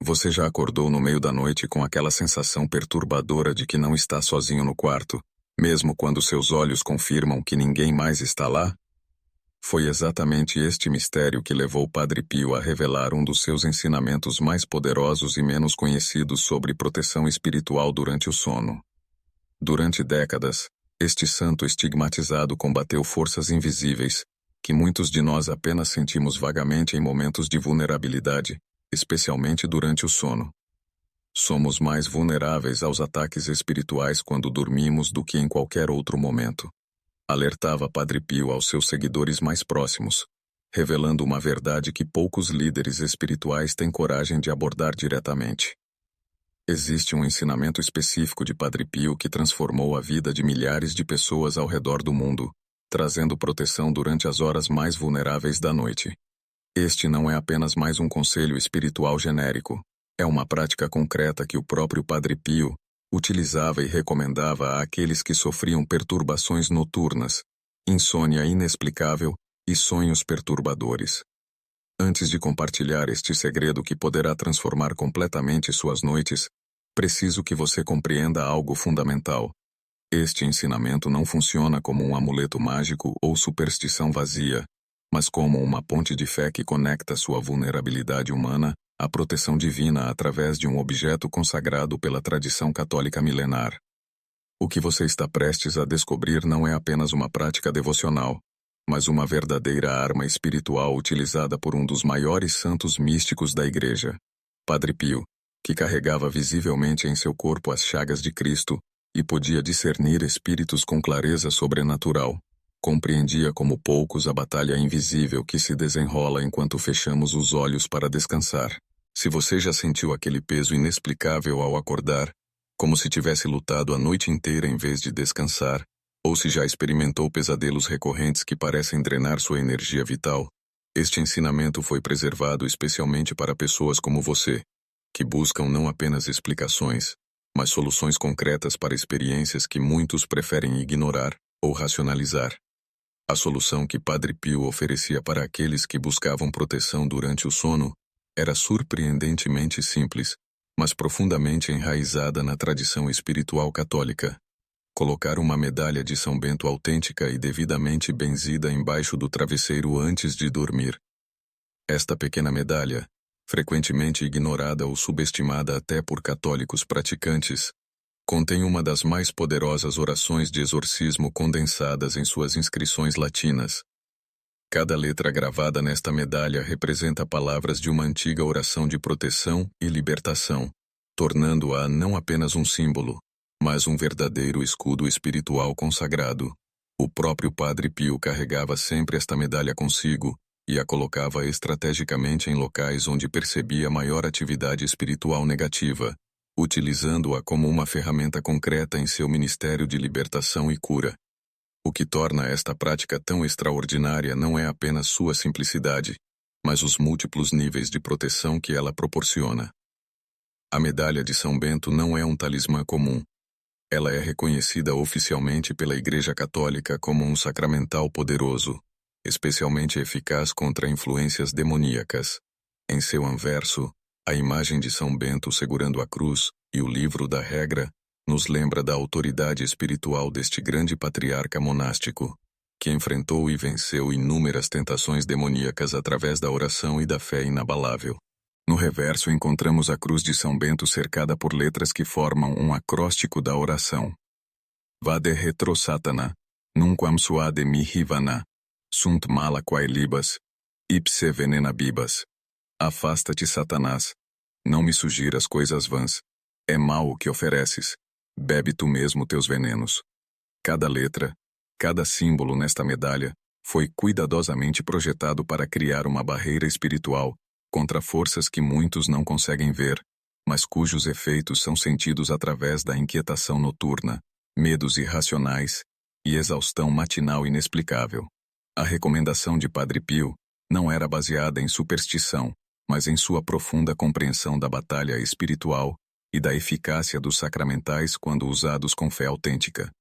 Você já acordou no meio da noite com aquela sensação perturbadora de que não está sozinho no quarto, mesmo quando seus olhos confirmam que ninguém mais está lá? Foi exatamente este mistério que levou Padre Pio a revelar um dos seus ensinamentos mais poderosos e menos conhecidos sobre proteção espiritual durante o sono. Durante décadas, este santo estigmatizado combateu forças invisíveis, que muitos de nós apenas sentimos vagamente em momentos de vulnerabilidade, especialmente durante o sono. Somos mais vulneráveis aos ataques espirituais quando dormimos do que em qualquer outro momento. Alertava Padre Pio aos seus seguidores mais próximos, revelando uma verdade que poucos líderes espirituais têm coragem de abordar diretamente. Existe um ensinamento específico de Padre Pio que transformou a vida de milhares de pessoas ao redor do mundo, trazendo proteção durante as horas mais vulneráveis da noite. Este não é apenas mais um conselho espiritual genérico, é uma prática concreta que o próprio Padre Pio utilizava e recomendava àqueles que sofriam perturbações noturnas, insônia inexplicável e sonhos perturbadores. Antes de compartilhar este segredo que poderá transformar completamente suas noites, preciso que você compreenda algo fundamental. Este ensinamento não funciona como um amuleto mágico ou superstição vazia, mas como uma ponte de fé que conecta sua vulnerabilidade humana à proteção divina através de um objeto consagrado pela tradição católica milenar. O que você está prestes a descobrir não é apenas uma prática devocional, mas uma verdadeira arma espiritual utilizada por um dos maiores santos místicos da Igreja, Padre Pio, que carregava visivelmente em seu corpo as chagas de Cristo e podia discernir espíritos com clareza sobrenatural. Compreendia como poucos a batalha invisível que se desenrola enquanto fechamos os olhos para descansar. Se você já sentiu aquele peso inexplicável ao acordar, como se tivesse lutado a noite inteira em vez de descansar, ou se já experimentou pesadelos recorrentes que parecem drenar sua energia vital, este ensinamento foi preservado especialmente para pessoas como você, que buscam não apenas explicações, mas soluções concretas para experiências que muitos preferem ignorar ou racionalizar. A solução que Padre Pio oferecia para aqueles que buscavam proteção durante o sono era surpreendentemente simples, mas profundamente enraizada na tradição espiritual católica. Colocar uma medalha de São Bento autêntica e devidamente benzida embaixo do travesseiro antes de dormir. Esta pequena medalha, frequentemente ignorada ou subestimada até por católicos praticantes, contém uma das mais poderosas orações de exorcismo condensadas em suas inscrições latinas. Cada letra gravada nesta medalha representa palavras de uma antiga oração de proteção e libertação, tornando-a não apenas um símbolo, mas um verdadeiro escudo espiritual consagrado. O próprio Padre Pio carregava sempre esta medalha consigo e a colocava estrategicamente em locais onde percebia maior atividade espiritual negativa, utilizando-a como uma ferramenta concreta em seu ministério de libertação e cura. O que torna esta prática tão extraordinária não é apenas sua simplicidade, mas os múltiplos níveis de proteção que ela proporciona. A medalha de São Bento não é um talismã comum. Ela é reconhecida oficialmente pela Igreja Católica como um sacramental poderoso, especialmente eficaz contra influências demoníacas. Em seu anverso, a imagem de São Bento segurando a cruz e o livro da regra nos lembra da autoridade espiritual deste grande patriarca monástico, que enfrentou e venceu inúmeras tentações demoníacas através da oração e da fé inabalável. No reverso encontramos a cruz de São Bento cercada por letras que formam um acróstico da oração. Vade retro Satana, nunquam suade mihi vana, sunt mala quae libas, ipse venena bibas. Afasta-te, Satanás. Não me sugiras coisas vãs. É mal o que ofereces. Bebe tu mesmo teus venenos. Cada letra, cada símbolo nesta medalha foi cuidadosamente projetado para criar uma barreira espiritual contra forças que muitos não conseguem ver, mas cujos efeitos são sentidos através da inquietação noturna, medos irracionais e exaustão matinal inexplicável. A recomendação de Padre Pio não era baseada em superstição, mas em sua profunda compreensão da batalha espiritual e da eficácia dos sacramentais quando usados com fé autêntica.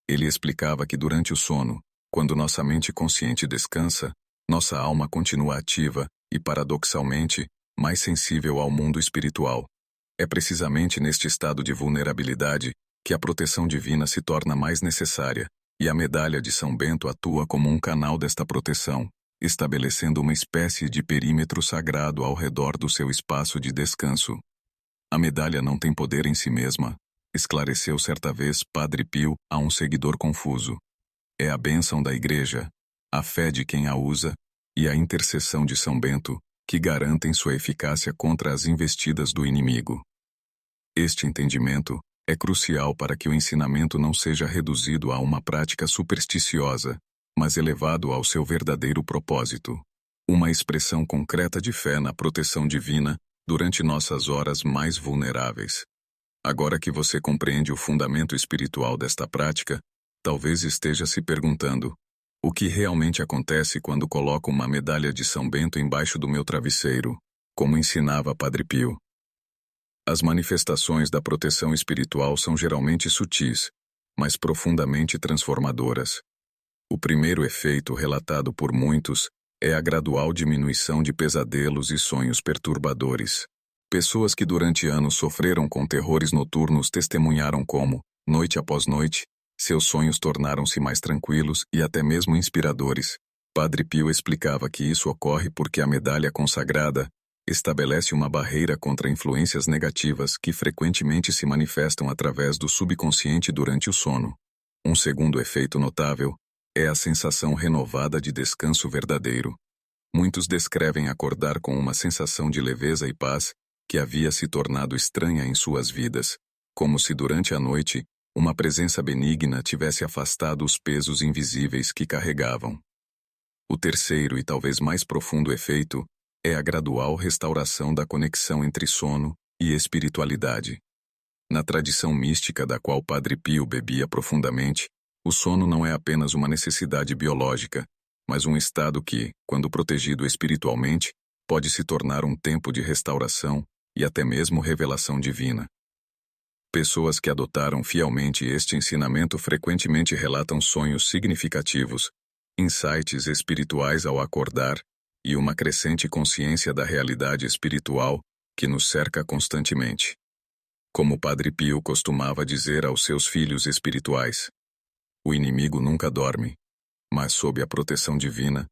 Ele explicava que durante o sono, quando nossa mente consciente descansa, nossa alma continua ativa e, paradoxalmente, mais sensível ao mundo espiritual. É precisamente neste estado de vulnerabilidade que a proteção divina se torna mais necessária, e a medalha de São Bento atua como um canal desta proteção, estabelecendo uma espécie de perímetro sagrado ao redor do seu espaço de descanso. A medalha não tem poder em si mesma, esclareceu certa vez Padre Pio a um seguidor confuso. É a bênção da Igreja, a fé de quem a usa e a intercessão de São Bento que garantem sua eficácia contra as investidas do inimigo. Este entendimento é crucial para que o ensinamento não seja reduzido a uma prática supersticiosa, mas elevado ao seu verdadeiro propósito, uma expressão concreta de fé na proteção divina durante nossas horas mais vulneráveis. Agora que você compreende o fundamento espiritual desta prática, talvez esteja se perguntando: o que realmente acontece quando coloco uma medalha de São Bento embaixo do meu travesseiro, como ensinava Padre Pio? As manifestações da proteção espiritual são geralmente sutis, mas profundamente transformadoras. O primeiro efeito relatado por muitos é a gradual diminuição de pesadelos e sonhos perturbadores. Pessoas que durante anos sofreram com terrores noturnos testemunharam como, noite após noite, seus sonhos tornaram-se mais tranquilos e até mesmo inspiradores. Padre Pio explicava que isso ocorre porque a medalha consagrada estabelece uma barreira contra influências negativas que frequentemente se manifestam através do subconsciente durante o sono. Um segundo efeito notável é a sensação renovada de descanso verdadeiro. Muitos descrevem acordar com uma sensação de leveza e paz que havia se tornado estranha em suas vidas, como se durante a noite uma presença benigna tivesse afastado os pesos invisíveis que carregavam. O terceiro e talvez mais profundo efeito é a gradual restauração da conexão entre sono e espiritualidade. Na tradição mística da qual Padre Pio bebia profundamente, o sono não é apenas uma necessidade biológica, mas um estado que, quando protegido espiritualmente, pode se tornar um tempo de restauração e até mesmo revelação divina. Pessoas que adotaram fielmente este ensinamento frequentemente relatam sonhos significativos, insights espirituais ao acordar e uma crescente consciência da realidade espiritual que nos cerca constantemente. Como Padre Pio costumava dizer aos seus filhos espirituais: o inimigo nunca dorme, mas sob a proteção divina,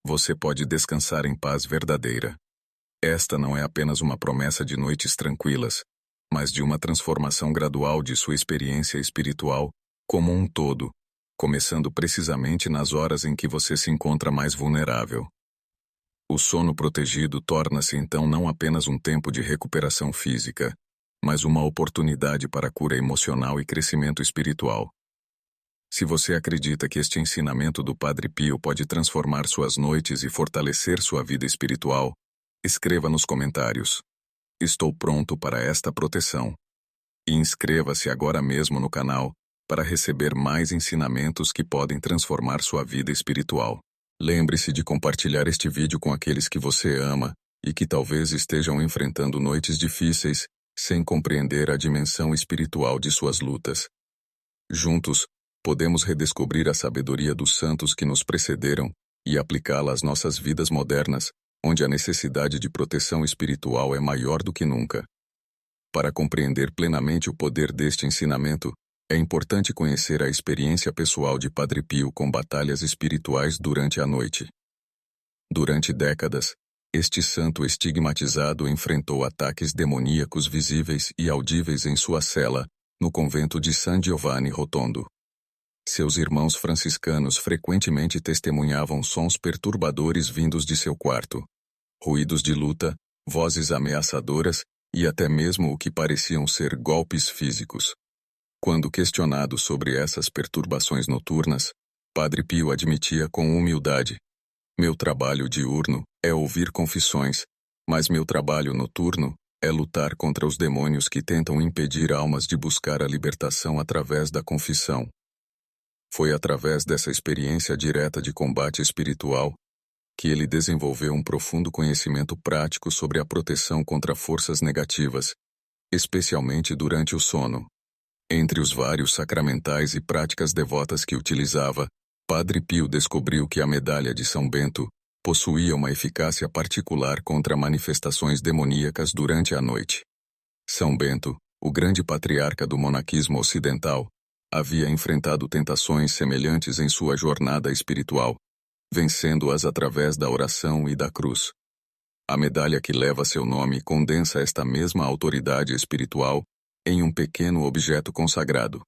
você pode descansar em paz verdadeira. Esta não é apenas uma promessa de noites tranquilas, mas de uma transformação gradual de sua experiência espiritual como um todo, começando precisamente nas horas em que você se encontra mais vulnerável. O sono protegido torna-se então não apenas um tempo de recuperação física, mas uma oportunidade para cura emocional e crescimento espiritual. Se você acredita que este ensinamento do Padre Pio pode transformar suas noites e fortalecer sua vida espiritual, escreva nos comentários: estou pronto para esta proteção. E inscreva-se agora mesmo no canal para receber mais ensinamentos que podem transformar sua vida espiritual. Lembre-se de compartilhar este vídeo com aqueles que você ama e que talvez estejam enfrentando noites difíceis sem compreender a dimensão espiritual de suas lutas. Juntos, podemos redescobrir a sabedoria dos santos que nos precederam e aplicá-la às nossas vidas modernas, onde a necessidade de proteção espiritual é maior do que nunca. Para compreender plenamente o poder deste ensinamento, é importante conhecer a experiência pessoal de Padre Pio com batalhas espirituais durante a noite. Durante décadas, este santo estigmatizado enfrentou ataques demoníacos visíveis e audíveis em sua cela, no convento de San Giovanni Rotondo. Seus irmãos franciscanos frequentemente testemunhavam sons perturbadores vindos de seu quarto, ruídos de luta, vozes ameaçadoras e até mesmo o que pareciam ser golpes físicos. Quando questionado sobre essas perturbações noturnas, Padre Pio admitia com humildade: meu trabalho diurno é ouvir confissões, mas meu trabalho noturno é lutar contra os demônios que tentam impedir almas de buscar a libertação através da confissão. Foi através dessa experiência direta de combate espiritual que ele desenvolveu um profundo conhecimento prático sobre a proteção contra forças negativas, especialmente durante o sono. Entre os vários sacramentais e práticas devotas que utilizava, Padre Pio descobriu que a medalha de São Bento possuía uma eficácia particular contra manifestações demoníacas durante a noite. São Bento, o grande patriarca do monaquismo ocidental, havia enfrentado tentações semelhantes em sua jornada espiritual, vencendo-as através da oração e da cruz. A medalha que leva seu nome condensa esta mesma autoridade espiritual em um pequeno objeto consagrado.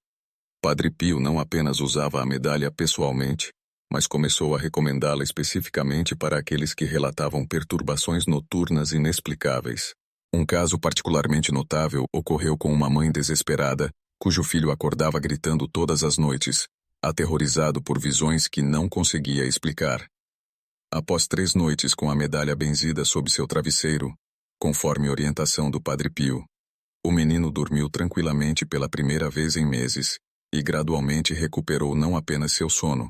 Padre Pio não apenas usava a medalha pessoalmente, mas começou a recomendá-la especificamente para aqueles que relatavam perturbações noturnas inexplicáveis. Um caso particularmente notável ocorreu com uma mãe desesperada, cujo filho acordava gritando todas as noites, aterrorizado por visões que não conseguia explicar. Após 3 noites com a medalha benzida sob seu travesseiro, conforme orientação do Padre Pio, o menino dormiu tranquilamente pela primeira vez em meses, e gradualmente recuperou não apenas seu sono,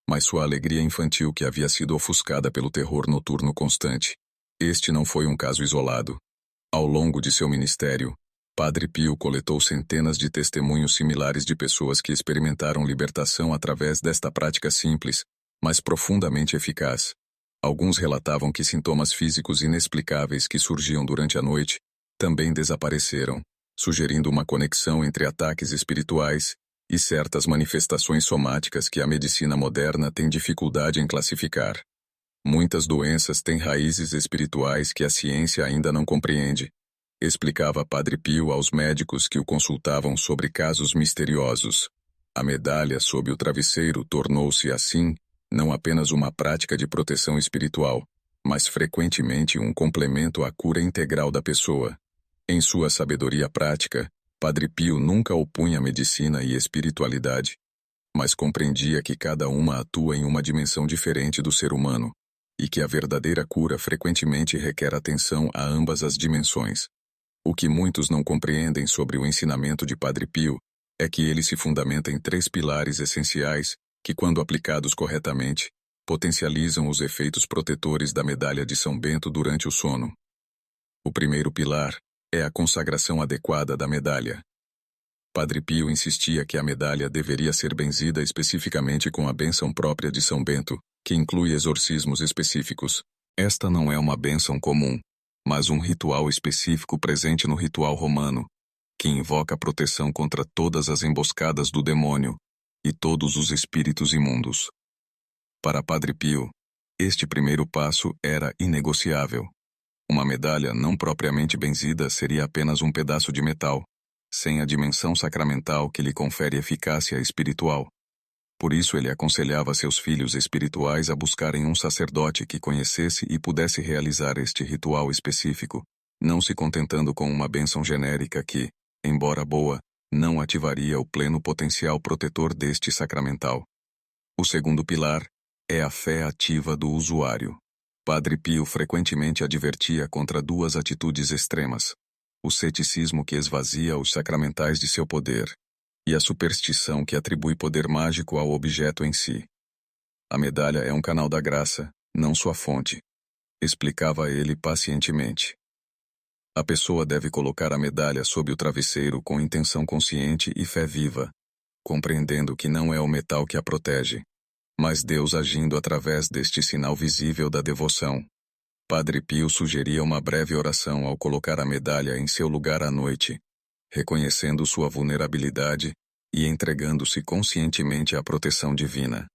mas sua alegria infantil que havia sido ofuscada pelo terror noturno constante. Este não foi um caso isolado. Ao longo de seu ministério, Padre Pio coletou centenas de testemunhos similares de pessoas que experimentaram libertação através desta prática simples, mas profundamente eficaz. Alguns relatavam que sintomas físicos inexplicáveis que surgiam durante a noite também desapareceram, sugerindo uma conexão entre ataques espirituais e certas manifestações somáticas que a medicina moderna tem dificuldade em classificar. Muitas doenças têm raízes espirituais que a ciência ainda não compreende, explicava Padre Pio aos médicos que o consultavam sobre casos misteriosos. A medalha sob o travesseiro tornou-se, assim, não apenas uma prática de proteção espiritual, mas frequentemente um complemento à cura integral da pessoa. Em sua sabedoria prática, Padre Pio nunca opunha medicina e espiritualidade, mas compreendia que cada uma atua em uma dimensão diferente do ser humano, e que a verdadeira cura frequentemente requer atenção a ambas as dimensões. O que muitos não compreendem sobre o ensinamento de Padre Pio é que ele se fundamenta em 3 pilares essenciais que, quando aplicados corretamente, potencializam os efeitos protetores da medalha de São Bento durante o sono. O primeiro pilar é a consagração adequada da medalha. Padre Pio insistia que a medalha deveria ser benzida especificamente com a bênção própria de São Bento, que inclui exorcismos específicos. Esta não é uma bênção comum, mas um ritual específico presente no ritual romano, que invoca proteção contra todas as emboscadas do demônio e todos os espíritos imundos. Para Padre Pio, este primeiro passo era inegociável. Uma medalha não propriamente benzida seria apenas um pedaço de metal, sem a dimensão sacramental que lhe confere eficácia espiritual. Por isso ele aconselhava seus filhos espirituais a buscarem um sacerdote que conhecesse e pudesse realizar este ritual específico, não se contentando com uma bênção genérica que, embora boa, não ativaria o pleno potencial protetor deste sacramental. O segundo pilar é a fé ativa do usuário. Padre Pio frequentemente advertia contra 2 atitudes extremas: o ceticismo que esvazia os sacramentais de seu poder, e a superstição que atribui poder mágico ao objeto em si. A medalha é um canal da graça, não sua fonte, explicava ele pacientemente. A pessoa deve colocar a medalha sob o travesseiro com intenção consciente e fé viva, compreendendo que não é o metal que a protege, mas Deus agindo através deste sinal visível da devoção. Padre Pio sugeria uma breve oração ao colocar a medalha em seu lugar à noite, reconhecendo sua vulnerabilidade e entregando-se conscientemente à proteção divina.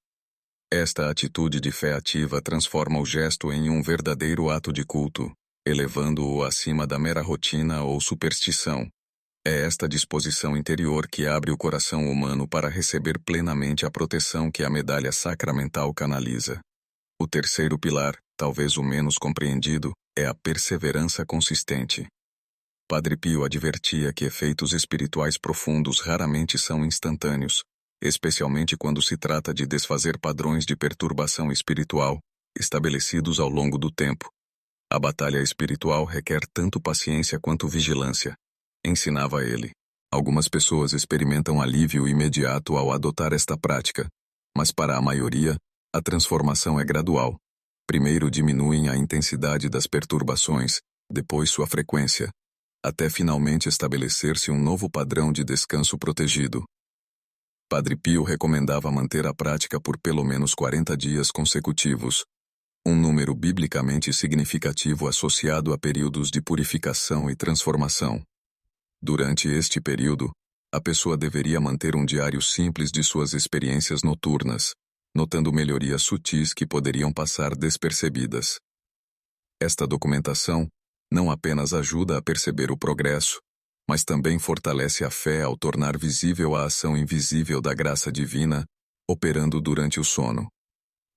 Esta atitude de fé ativa transforma o gesto em um verdadeiro ato de culto, elevando-o acima da mera rotina ou superstição. É esta disposição interior que abre o coração humano para receber plenamente a proteção que a medalha sacramental canaliza. O terceiro pilar, talvez o menos compreendido, é a perseverança consistente. Padre Pio advertia que efeitos espirituais profundos raramente são instantâneos, especialmente quando se trata de desfazer padrões de perturbação espiritual estabelecidos ao longo do tempo. A batalha espiritual requer tanto paciência quanto vigilância, ensinava ele. Algumas pessoas experimentam alívio imediato ao adotar esta prática, mas para a maioria, a transformação é gradual. Primeiro diminuem a intensidade das perturbações, depois sua frequência, até finalmente estabelecer-se um novo padrão de descanso protegido. Padre Pio recomendava manter a prática por pelo menos 40 dias consecutivos. um número biblicamente significativo associado a períodos de purificação e transformação. Durante este período, a pessoa deveria manter um diário simples de suas experiências noturnas, notando melhorias sutis que poderiam passar despercebidas. Esta documentação não apenas ajuda a perceber o progresso, mas também fortalece a fé ao tornar visível a ação invisível da graça divina, operando durante o sono.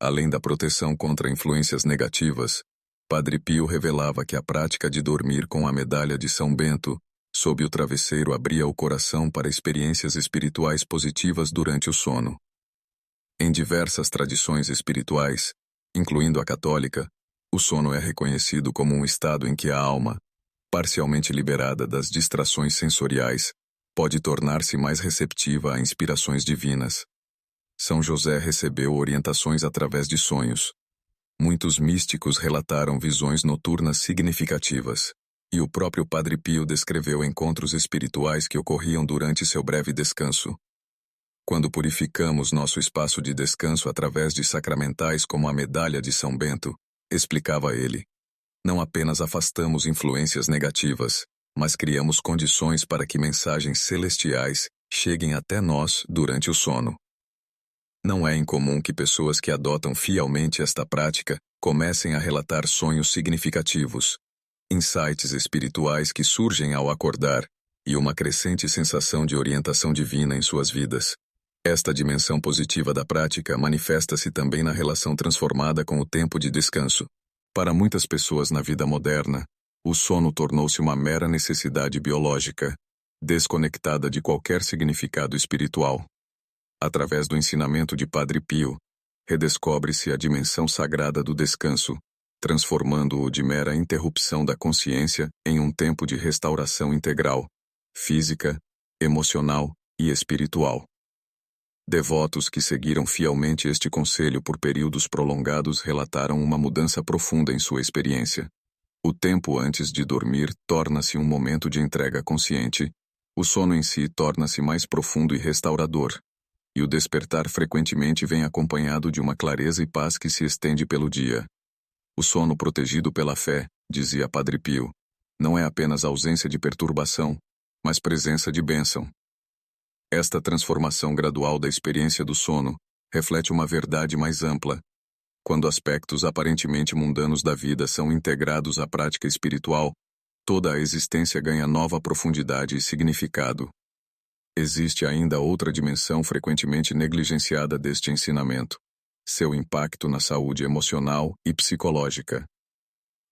Além da proteção contra influências negativas, Padre Pio revelava que a prática de dormir com a medalha de São Bento sob o travesseiro abria o coração para experiências espirituais positivas durante o sono. Em diversas tradições espirituais, incluindo a católica, o sono é reconhecido como um estado em que a alma, parcialmente liberada das distrações sensoriais, pode tornar-se mais receptiva a inspirações divinas. São José recebeu orientações através de sonhos. Muitos místicos relataram visões noturnas significativas, e o próprio Padre Pio descreveu encontros espirituais que ocorriam durante seu breve descanso. Quando purificamos nosso espaço de descanso através de sacramentais como a medalha de São Bento, explicava ele, não apenas afastamos influências negativas, mas criamos condições para que mensagens celestiais cheguem até nós durante o sono. Não é incomum que pessoas que adotam fielmente esta prática comecem a relatar sonhos significativos, insights espirituais que surgem ao acordar e uma crescente sensação de orientação divina em suas vidas. Esta dimensão positiva da prática manifesta-se também na relação transformada com o tempo de descanso. Para muitas pessoas na vida moderna, o sono tornou-se uma mera necessidade biológica, desconectada de qualquer significado espiritual. Através do ensinamento de Padre Pio, redescobre-se a dimensão sagrada do descanso, transformando-o de mera interrupção da consciência em um tempo de restauração integral, física, emocional e espiritual. Devotos que seguiram fielmente este conselho por períodos prolongados relataram uma mudança profunda em sua experiência. O tempo antes de dormir torna-se um momento de entrega consciente, o sono em si torna-se mais profundo e restaurador, e o despertar frequentemente vem acompanhado de uma clareza e paz que se estende pelo dia. O sono protegido pela fé, dizia Padre Pio, não é apenas ausência de perturbação, mas presença de bênção. Esta transformação gradual da experiência do sono reflete uma verdade mais ampla. Quando aspectos aparentemente mundanos da vida são integrados à prática espiritual, toda a existência ganha nova profundidade e significado. Existe ainda outra dimensão frequentemente negligenciada deste ensinamento: seu impacto na saúde emocional e psicológica.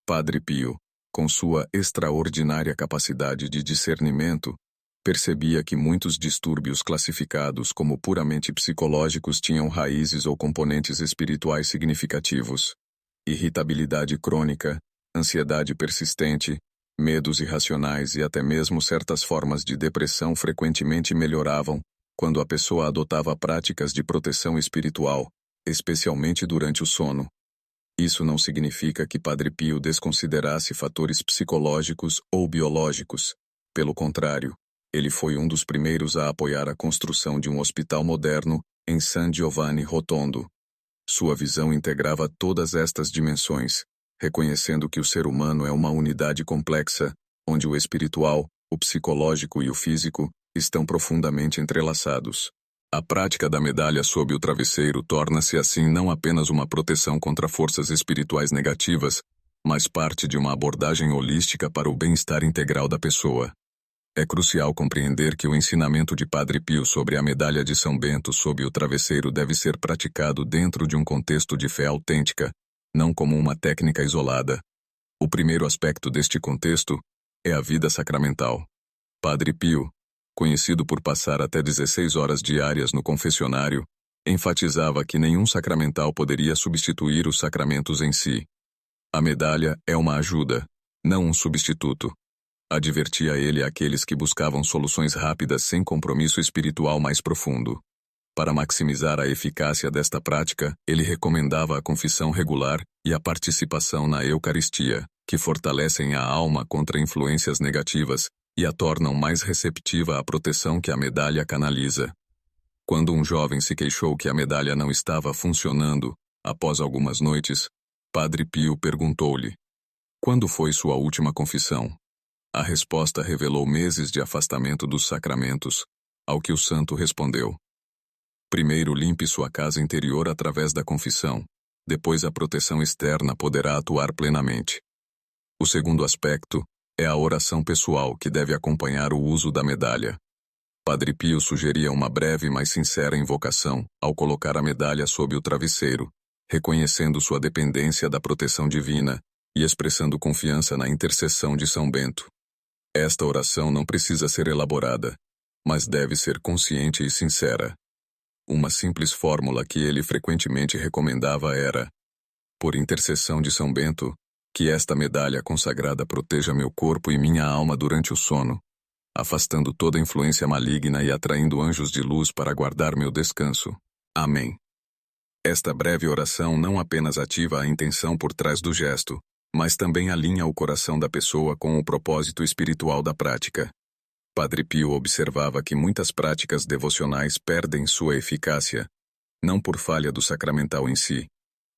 Padre Pio, com sua extraordinária capacidade de discernimento, percebia que muitos distúrbios classificados como puramente psicológicos tinham raízes ou componentes espirituais significativos. Irritabilidade crônica, ansiedade persistente, medos irracionais e até mesmo certas formas de depressão frequentemente melhoravam quando a pessoa adotava práticas de proteção espiritual, especialmente durante o sono. Isso não significa que Padre Pio desconsiderasse fatores psicológicos ou biológicos. Pelo contrário, ele foi um dos primeiros a apoiar a construção de um hospital moderno em San Giovanni Rotondo. Sua visão integrava todas estas dimensões, reconhecendo que o ser humano é uma unidade complexa, onde o espiritual, o psicológico e o físico estão profundamente entrelaçados. A prática da medalha sob o travesseiro torna-se assim não apenas uma proteção contra forças espirituais negativas, mas parte de uma abordagem holística para o bem-estar integral da pessoa. É crucial compreender que o ensinamento de Padre Pio sobre a medalha de São Bento sob o travesseiro deve ser praticado dentro de um contexto de fé autêntica, não como uma técnica isolada. O primeiro aspecto deste contexto é a vida sacramental. Padre Pio, conhecido por passar até 16 horas diárias no confessionário, enfatizava que nenhum sacramental poderia substituir os sacramentos em si. A medalha é uma ajuda, não um substituto. Advertia ele àqueles que buscavam soluções rápidas sem compromisso espiritual mais profundo. Para maximizar a eficácia desta prática, ele recomendava a confissão regular e a participação na Eucaristia, que fortalecem a alma contra influências negativas e a tornam mais receptiva à proteção que a medalha canaliza. Quando um jovem se queixou que a medalha não estava funcionando, após algumas noites, Padre Pio perguntou-lhe: quando foi sua última confissão? A resposta revelou meses de afastamento dos sacramentos, ao que o santo respondeu: primeiro limpe sua casa interior através da confissão, depois a proteção externa poderá atuar plenamente. O segundo aspecto é a oração pessoal que deve acompanhar o uso da medalha. Padre Pio sugeria uma breve mas sincera invocação ao colocar a medalha sob o travesseiro, reconhecendo sua dependência da proteção divina e expressando confiança na intercessão de São Bento. Esta oração não precisa ser elaborada, mas deve ser consciente e sincera. Uma simples fórmula que ele frequentemente recomendava era: por intercessão de São Bento, que esta medalha consagrada proteja meu corpo e minha alma durante o sono, afastando toda influência maligna e atraindo anjos de luz para guardar meu descanso. Amém. Esta breve oração não apenas ativa a intenção por trás do gesto, mas também alinha o coração da pessoa com o propósito espiritual da prática. Padre Pio observava que muitas práticas devocionais perdem sua eficácia, não por falha do sacramental em si,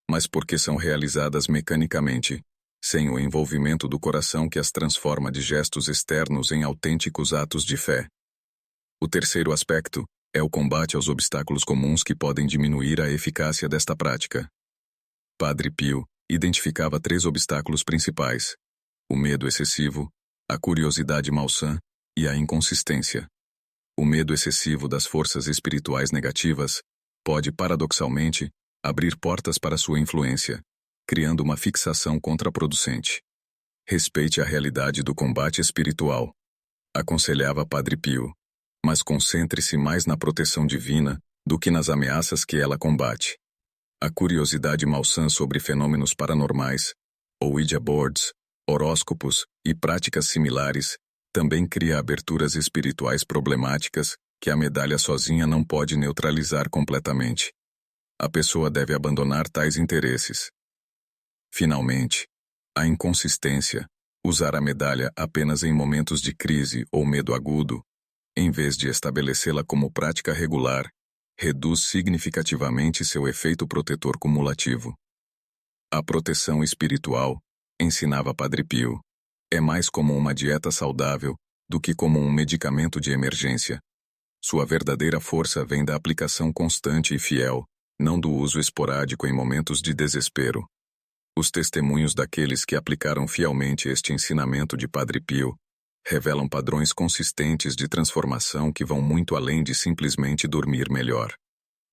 mas porque são realizadas mecanicamente, sem o envolvimento do coração que as transforma de gestos externos em autênticos atos de fé. O terceiro aspecto é o combate aos obstáculos comuns que podem diminuir a eficácia desta prática. Padre Pio identificava 3 obstáculos principais: o medo excessivo, a curiosidade malsã e a inconsistência. O medo excessivo das forças espirituais negativas pode, paradoxalmente, abrir portas para sua influência, criando uma fixação contraproducente. Respeite a realidade do combate espiritual, aconselhava Padre Pio, mas concentre-se mais na proteção divina do que nas ameaças que ela combate. A curiosidade malsã sobre fenômenos paranormais, Ouija boards, horóscopos e práticas similares também cria aberturas espirituais problemáticas que a medalha sozinha não pode neutralizar completamente. A pessoa deve abandonar tais interesses. Finalmente, a inconsistência, usar a medalha apenas em momentos de crise ou medo agudo, em vez de estabelecê-la como prática regular, reduz significativamente seu efeito protetor cumulativo. A proteção espiritual, ensinava Padre Pio, é mais como uma dieta saudável do que como um medicamento de emergência. Sua verdadeira força vem da aplicação constante e fiel, não do uso esporádico em momentos de desespero. Os testemunhos daqueles que aplicaram fielmente este ensinamento de Padre Pio revelam padrões consistentes de transformação que vão muito além de simplesmente dormir melhor.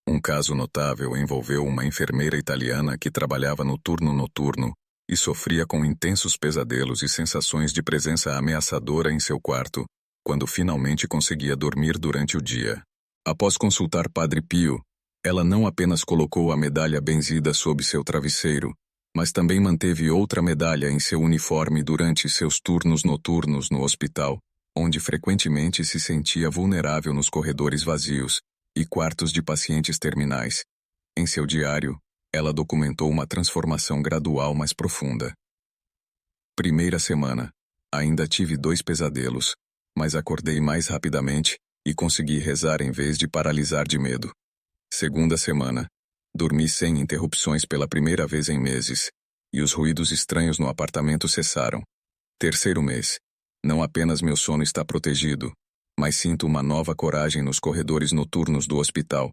Um caso notável envolveu uma enfermeira italiana que trabalhava no turno noturno e sofria com intensos pesadelos e sensações de presença ameaçadora em seu quarto, quando finalmente conseguia dormir durante o dia. Após consultar Padre Pio, ela não apenas colocou a medalha benzida sob seu travesseiro, mas também manteve outra medalha em seu uniforme durante seus turnos noturnos no hospital, onde frequentemente se sentia vulnerável nos corredores vazios e quartos de pacientes terminais. Em seu diário, ela documentou uma transformação gradual mais profunda. Primeira semana. Ainda tive 2 pesadelos, mas acordei mais rapidamente e consegui rezar em vez de paralisar de medo. Segunda semana. Dormi sem interrupções pela primeira vez em meses, e os ruídos estranhos no apartamento cessaram. Terceiro mês. Não apenas meu sono está protegido, mas sinto uma nova coragem nos corredores noturnos do hospital,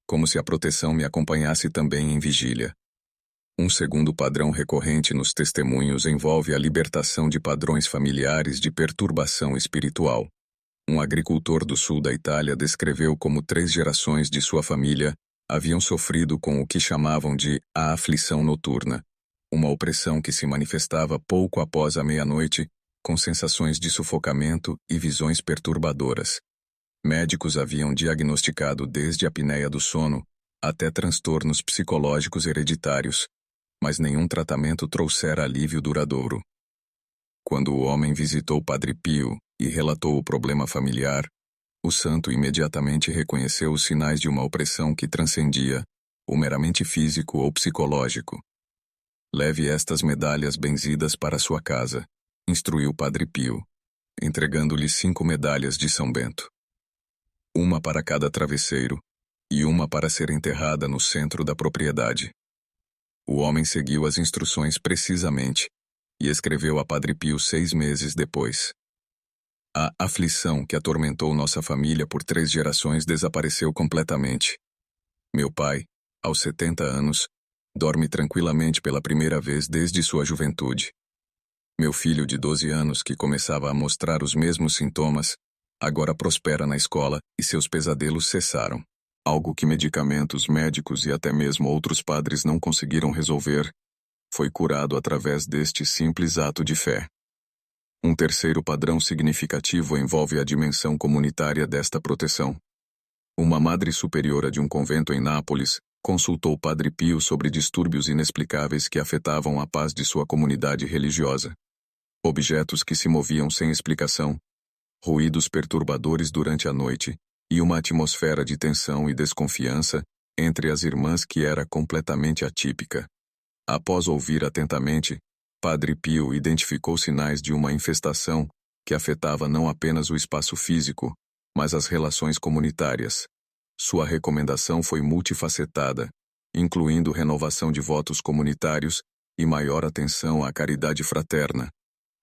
como se a proteção me acompanhasse também em vigília. Um segundo padrão recorrente nos testemunhos envolve a libertação de padrões familiares de perturbação espiritual. Um agricultor do sul da Itália descreveu como 3 gerações de sua família haviam sofrido com o que chamavam de a aflição noturna, uma opressão que se manifestava pouco após a meia-noite, com sensações de sufocamento e visões perturbadoras. Médicos haviam diagnosticado desde a apneia do sono até transtornos psicológicos hereditários, mas nenhum tratamento trouxera alívio duradouro. Quando o homem visitou Padre Pio e relatou o problema familiar, o santo imediatamente reconheceu os sinais de uma opressão que transcendia o meramente físico ou psicológico. Leve estas medalhas benzidas para sua casa, instruiu Padre Pio, entregando-lhe 5 medalhas de São Bento. Uma para cada travesseiro, e uma para ser enterrada no centro da propriedade. O homem seguiu as instruções precisamente e escreveu a Padre Pio 6 meses depois. A aflição que atormentou nossa família por 3 gerações desapareceu completamente. Meu pai, aos 70 anos, dorme tranquilamente pela primeira vez desde sua juventude. Meu filho de 12 anos, que começava a mostrar os mesmos sintomas, agora prospera na escola e seus pesadelos cessaram. Algo que medicamentos, médicos e até mesmo outros padres não conseguiram resolver, foi curado através deste simples ato de fé. Um terceiro padrão significativo envolve a dimensão comunitária desta proteção. Uma madre superiora de um convento em Nápoles consultou Padre Pio sobre distúrbios inexplicáveis que afetavam a paz de sua comunidade religiosa. Objetos que se moviam sem explicação, ruídos perturbadores durante a noite e uma atmosfera de tensão e desconfiança entre as irmãs que era completamente atípica. Após ouvir atentamente, Padre Pio identificou sinais de uma infestação que afetava não apenas o espaço físico, mas as relações comunitárias. Sua recomendação foi multifacetada, incluindo renovação de votos comunitários e maior atenção à caridade fraterna.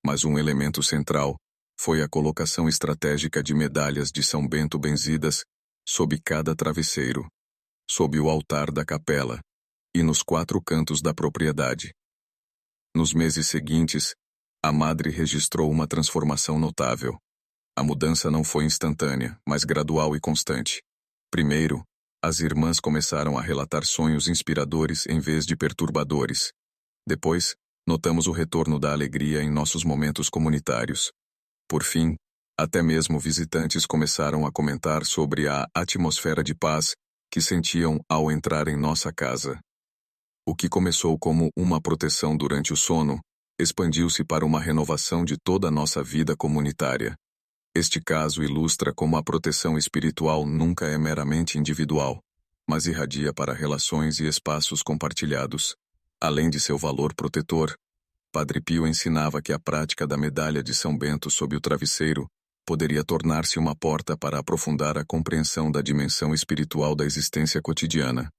Mas um elemento central foi a colocação estratégica de medalhas de São Bento benzidas sob cada travesseiro, sob o altar da capela e nos 4 cantos da propriedade. Nos meses seguintes, a madre registrou uma transformação notável. A mudança não foi instantânea, mas gradual e constante. Primeiro, as irmãs começaram a relatar sonhos inspiradores em vez de perturbadores. Depois, notamos o retorno da alegria em nossos momentos comunitários. Por fim, até mesmo visitantes começaram a comentar sobre a atmosfera de paz que sentiam ao entrar em nossa casa. O que começou como uma proteção durante o sono, expandiu-se para uma renovação de toda a nossa vida comunitária. Este caso ilustra como a proteção espiritual nunca é meramente individual, mas irradia para relações e espaços compartilhados. Além de seu valor protetor, Padre Pio ensinava que a prática da medalha de São Bento sob o travesseiro poderia tornar-se uma porta para aprofundar a compreensão da dimensão espiritual da existência cotidiana.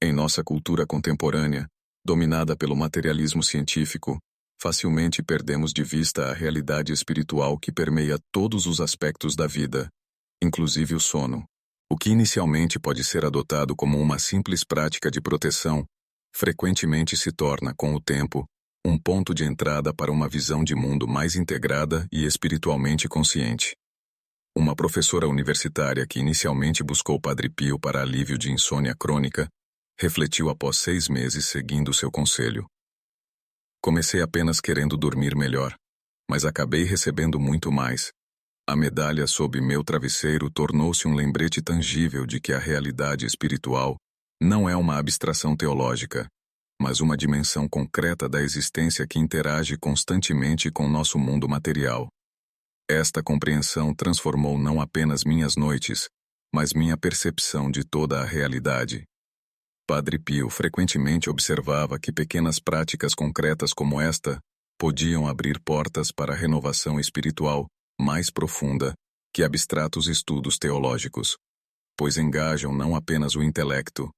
Em nossa cultura contemporânea, dominada pelo materialismo científico, facilmente perdemos de vista a realidade espiritual que permeia todos os aspectos da vida, inclusive o sono. O que inicialmente pode ser adotado como uma simples prática de proteção, frequentemente se torna, com o tempo, um ponto de entrada para uma visão de mundo mais integrada e espiritualmente consciente. Uma professora universitária que inicialmente buscou Padre Pio para alívio de insônia crônica, refletiu após 6 meses seguindo seu conselho. Comecei apenas querendo dormir melhor, mas acabei recebendo muito mais. A medalha sob meu travesseiro tornou-se um lembrete tangível de que a realidade espiritual não é uma abstração teológica, mas uma dimensão concreta da existência que interage constantemente com nosso mundo material. Esta compreensão transformou não apenas minhas noites, mas minha percepção de toda a realidade. Padre Pio frequentemente observava que pequenas práticas concretas como esta podiam abrir portas para a renovação espiritual mais profunda que abstratos estudos teológicos, pois engajam não apenas o intelecto,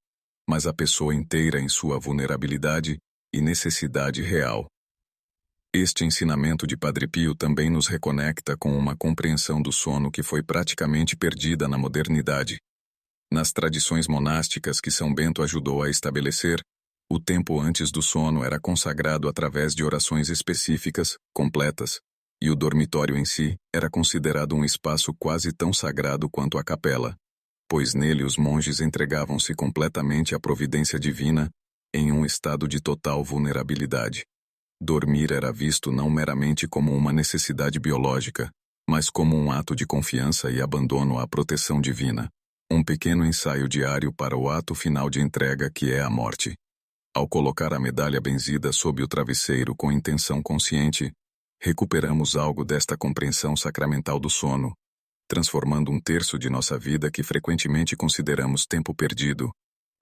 mas a pessoa inteira em sua vulnerabilidade e necessidade real. Este ensinamento de Padre Pio também nos reconecta com uma compreensão do sono que foi praticamente perdida na modernidade. Nas tradições monásticas que São Bento ajudou a estabelecer, o tempo antes do sono era consagrado através de orações específicas, completas, e o dormitório em si era considerado um espaço quase tão sagrado quanto a capela, pois nele os monges entregavam-se completamente à providência divina em um estado de total vulnerabilidade. Dormir era visto não meramente como uma necessidade biológica, mas como um ato de confiança e abandono à proteção divina. Um pequeno ensaio diário para o ato final de entrega que é a morte. Ao colocar a medalha benzida sob o travesseiro com intenção consciente, recuperamos algo desta compreensão sacramental do sono, transformando um terço de nossa vida que frequentemente consideramos tempo perdido,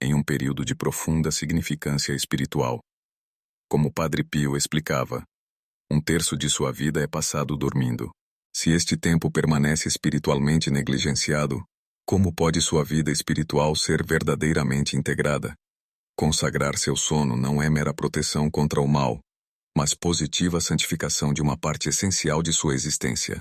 em um período de profunda significância espiritual. Como Padre Pio explicava, um terço de sua vida é passado dormindo. Se este tempo permanece espiritualmente negligenciado, como pode sua vida espiritual ser verdadeiramente integrada? Consagrar seu sono não é mera proteção contra o mal, mas positiva santificação de uma parte essencial de sua existência.